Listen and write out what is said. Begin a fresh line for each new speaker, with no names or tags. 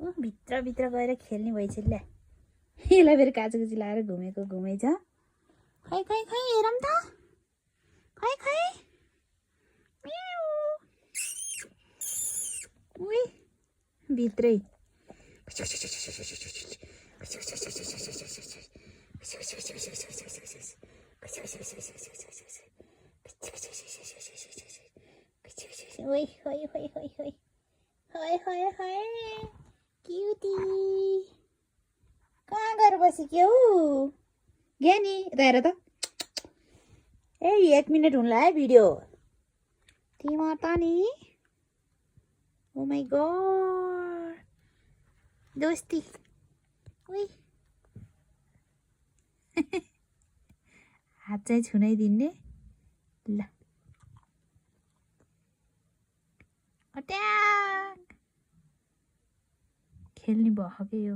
भित्र भित्र गएर खेल्ने भएछ ल यसलाई फेरि काचुकुची लाएर घुमेको घुमेछ खै खै खै हेरौँ त खै खै उही भित्रै ओइ होइ होइ होइ होइ होइ होइ होइ क्युटी कहाँ गएर बसेको हौ ज्ञानी हेर त ए 1 मिनट हुन लाग्यो भिडियो तिम्रो त नि ओ माय गॉड दोस्ती उही हात चाहिँ छुनै दिन्ने ल अट्याक खेल्ने भएकै हो